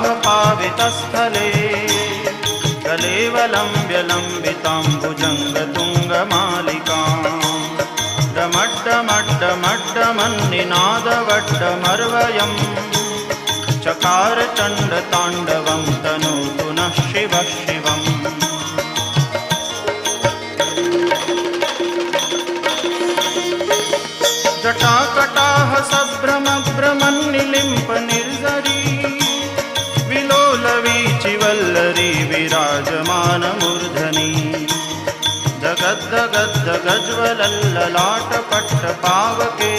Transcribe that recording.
जटाटवीगलज्जलप्रवाहपावितस्थले कलेवलम्ब्य लम्बिताम्बुजङ्गतुङ्गमालिकां डमड्डमड्डमड्डमन्निनादवड्डमर्वयं चकार चण्डताण्डवं तनोतु नः शिवः शिवम्। जटाकटाह सभ्रमभ्रमन्निलिम्प निर्झरी विलोलवीचिवल्लरी विराजमानमूर्धनि जगद्दगद्दगज्ज्वलल्ललाटपट्टपावके